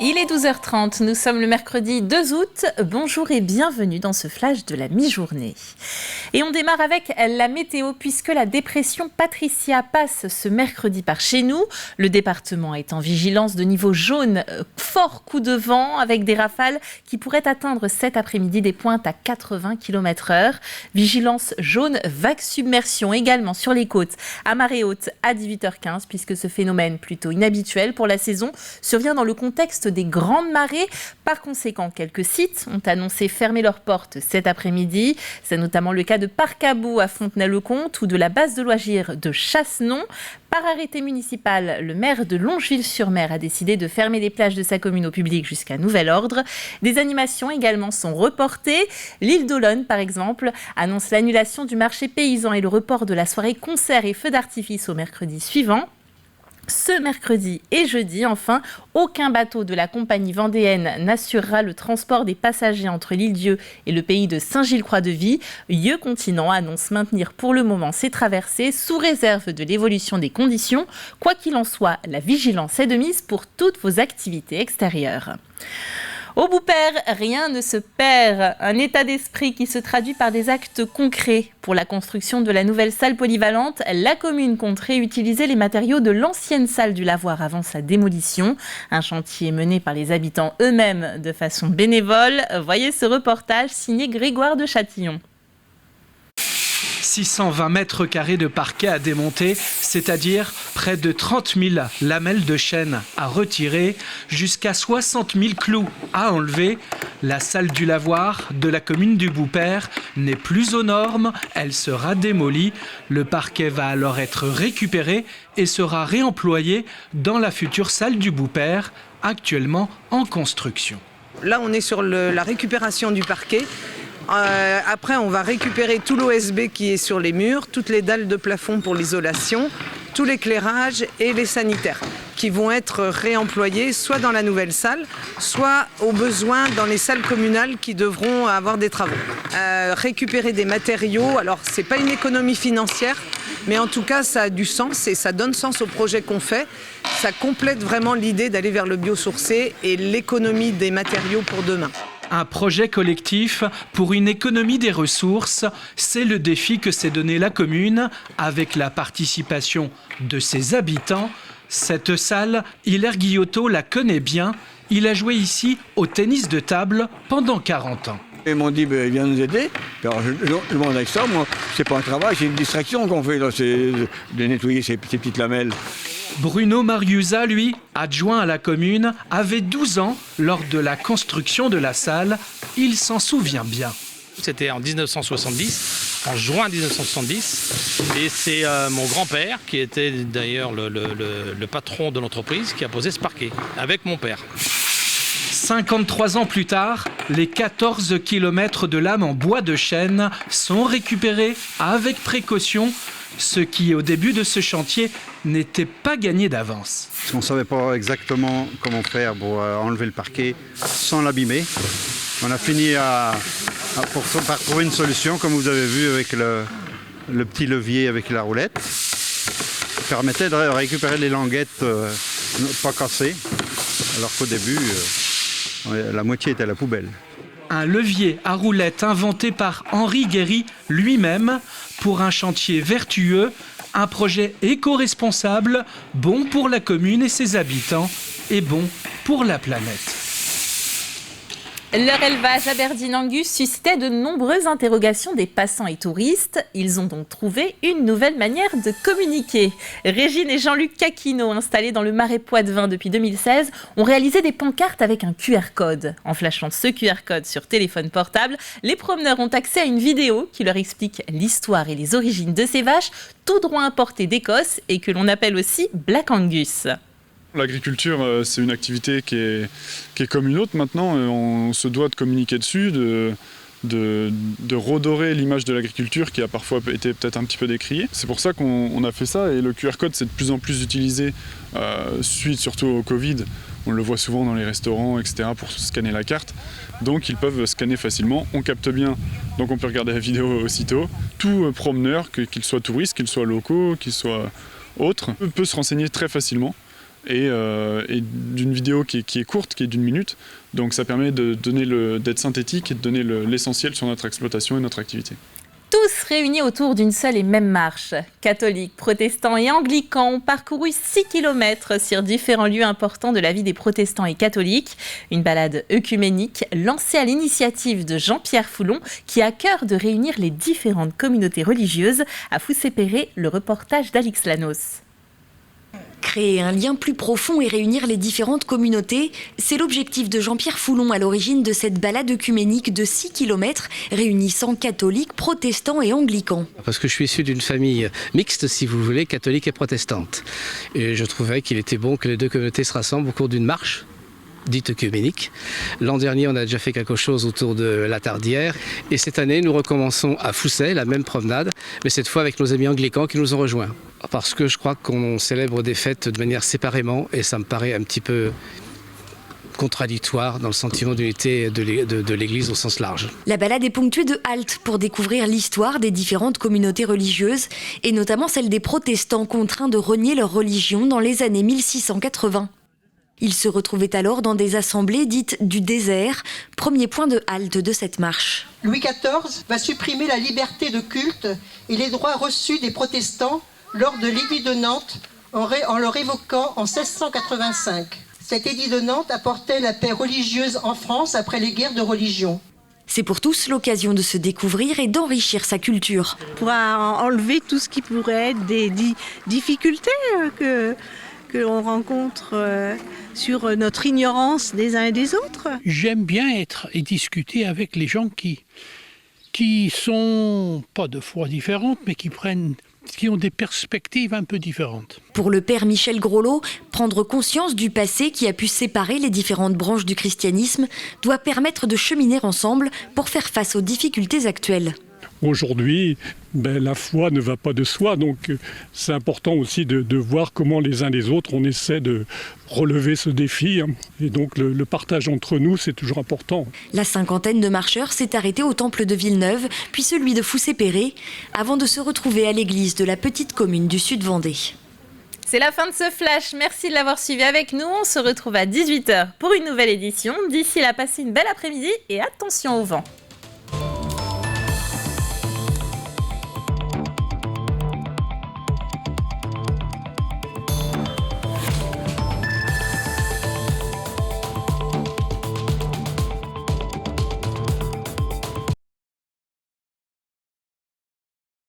Il est 12h30, nous sommes le mercredi 2 août. Bonjour et bienvenue dans ce flash de la mi-journée. Et on démarre avec la météo puisque la dépression Patricia passe ce mercredi par chez nous. Le département est en vigilance de niveau jaune, fort coup de vent avec des rafales qui pourraient atteindre cet après-midi des pointes à 80 km/h. Vigilance jaune, vague submersion également sur les côtes à marée haute à 18h15 puisque ce phénomène plutôt inhabituel pour la saison survient dans le contexte des grandes marées. Par conséquent, quelques sites ont annoncé fermer leurs portes cet après-midi. C'est notamment le cas de Parcabou à Fontenay-le-Comte ou de la base de loisirs de Chassenon. Par arrêté municipal, le maire de Longeville-sur-Mer a décidé de fermer les plages de sa commune au public jusqu'à nouvel ordre. Des animations également sont reportées. L'île d'Olonne, par exemple, annonce l'annulation du marché paysan et le report de la soirée concert et feux d'artifice au mercredi suivant. Ce mercredi et jeudi, enfin, aucun bateau de la compagnie vendéenne n'assurera le transport des passagers entre l'Île-Dieu et le pays de Saint-Gilles-Croix-de-Vie. Yeux Continent annonce maintenir pour le moment ses traversées sous réserve de l'évolution des conditions. Quoi qu'il en soit, la vigilance est de mise pour toutes vos activités extérieures. Au Boupère, rien ne se perd. Un état d'esprit qui se traduit par des actes concrets. Pour la construction de la nouvelle salle polyvalente, la commune compte réutiliser les matériaux de l'ancienne salle du lavoir avant sa démolition. Un chantier mené par les habitants eux-mêmes de façon bénévole. Voyez ce reportage signé Grégoire de Châtillon. 620 mètres carrés de parquet à démonter, c'est-à-dire près de 30 000 lamelles de chêne à retirer, jusqu'à 60 000 clous à enlever. La salle du lavoir de la commune du Boupère n'est plus aux normes, elle sera démolie. Le parquet va alors être récupéré et sera réemployé dans la future salle du Boupère, actuellement en construction. Là, on est sur la récupération du parquet. Après, on va récupérer tout l'OSB qui est sur les murs, toutes les dalles de plafond pour l'isolation, tout l'éclairage et les sanitaires qui vont être réemployés soit dans la nouvelle salle, soit au besoin dans les salles communales qui devront avoir des travaux. Récupérer des matériaux, alors c'est pas une économie financière, mais en tout cas ça a du sens et ça donne sens au projet qu'on fait. Ça complète vraiment l'idée d'aller vers le biosourcé et l'économie des matériaux pour demain. Un projet collectif pour une économie des ressources, c'est le défi que s'est donné la commune avec la participation de ses habitants. Cette salle, Hilaire Guillotot la connaît bien. Il a joué ici au tennis de table pendant 40 ans. Ils m'ont dit, viens nous aider. Alors, je demande avec ça, moi, c'est pas un travail, c'est une distraction qu'on fait, là, c'est de nettoyer ces petites lamelles. Bruno Mariusa, lui, adjoint à la commune, avait 12 ans lors de la construction de la salle. Il s'en souvient bien. C'était en 1970, en juin 1970. Et c'est mon grand-père, qui était d'ailleurs le patron de l'entreprise, qui a posé ce parquet, avec mon père. 53 ans plus tard, les 14 km de lames en bois de chêne sont récupérés avec précaution, ce qui, au début de ce chantier, n'était pas gagné d'avance. On ne savait pas exactement comment faire pour enlever le parquet sans l'abîmer. On a fini par trouver une solution, comme vous avez vu, avec le petit levier avec la roulette, qui permettait de récupérer les languettes pas cassées, alors qu'au début, la moitié était à la poubelle. Un levier à roulette inventé par Henri Guéry lui-même pour un chantier vertueux, un projet éco-responsable, bon pour la commune et ses habitants et bon pour la planète. Leur élevage à Berdine-Angus suscitait de nombreuses interrogations des passants et touristes. Ils ont donc trouvé une nouvelle manière de communiquer. Régine et Jean-Luc Caquino, installés dans le Marais Poitevin depuis 2016, ont réalisé des pancartes avec un QR code. En flashant ce QR code sur téléphone portable, les promeneurs ont accès à une vidéo qui leur explique l'histoire et les origines de ces vaches, tout droit importées d'Écosse et que l'on appelle aussi Black Angus. L'agriculture, c'est une activité qui est comme une autre maintenant. On se doit de communiquer dessus, de redorer l'image de l'agriculture qui a parfois été peut-être un petit peu décriée. C'est pour ça qu'on a fait ça et le QR code c'est de plus en plus utilisé suite surtout au Covid. On le voit souvent dans les restaurants, etc. pour scanner la carte. Donc ils peuvent scanner facilement, on capte bien, donc on peut regarder la vidéo aussitôt. Tout promeneur, qu'il soit touriste, qu'il soit locaux, qu'il soit autre, peut se renseigner très facilement. et d'une vidéo qui est courte, qui est d'1 minute. Donc ça permet d'être synthétique et de donner l'essentiel sur notre exploitation et notre activité. Tous réunis autour d'une seule et même marche. Catholiques, protestants et anglicans ont parcouru 6 km sur différents lieux importants de la vie des protestants et catholiques. Une balade œcuménique lancée à l'initiative de Jean-Pierre Foulon qui a à cœur de réunir les différentes communautés religieuses. À Foussé-Perret, le reportage d'Alix Lanos. Créer un lien plus profond et réunir les différentes communautés, c'est l'objectif de Jean-Pierre Foulon à l'origine de cette balade œcuménique de 6 km réunissant catholiques, protestants et anglicans. Parce que je suis issu d'une famille mixte, si vous voulez, catholique et protestante. Et je trouvais qu'il était bon que les deux communautés se rassemblent au cours d'une marche dite œcuménique. L'an dernier, on a déjà fait quelque chose autour de la Tardière. Et cette année, nous recommençons à Foussay, la même promenade, mais cette fois avec nos amis anglicans qui nous ont rejoints. Parce que je crois qu'on célèbre des fêtes de manière séparément, et ça me paraît un petit peu contradictoire dans le sentiment d'unité de l'Église au sens large. La balade est ponctuée de haltes pour découvrir l'histoire des différentes communautés religieuses, et notamment celle des protestants contraints de renier leur religion dans les années 1680. Ils se retrouvaient alors dans des assemblées dites du désert, premier point de halte de cette marche. Louis XIV va supprimer la liberté de culte et les droits reçus des protestants lors de l'édit de Nantes en le révoquant en 1685. Cet édit de Nantes apportait la paix religieuse en France après les guerres de religion. C'est pour tous l'occasion de se découvrir et d'enrichir sa culture. Pour enlever tout ce qui pourrait être des difficultés que l'on rencontre sur notre ignorance des uns et des autres. J'aime bien être et discuter avec les gens qui sont pas de foi différentes, mais qui ont des perspectives un peu différentes. Pour le père Michel Groslot, prendre conscience du passé qui a pu séparer les différentes branches du christianisme doit permettre de cheminer ensemble pour faire face aux difficultés actuelles. Aujourd'hui, la foi ne va pas de soi, donc c'est important aussi de voir comment les uns les autres on essaie de relever ce défi. Et donc le partage entre nous, c'est toujours important. La cinquantaine de marcheurs s'est arrêtée au temple de Villeneuve, puis celui de Foussé-Perret, avant de se retrouver à l'église de la petite commune du Sud-Vendée. C'est la fin de ce flash. Merci de l'avoir suivi avec nous. On se retrouve à 18h pour une nouvelle édition. D'ici là, passez une belle après-midi et attention au vent.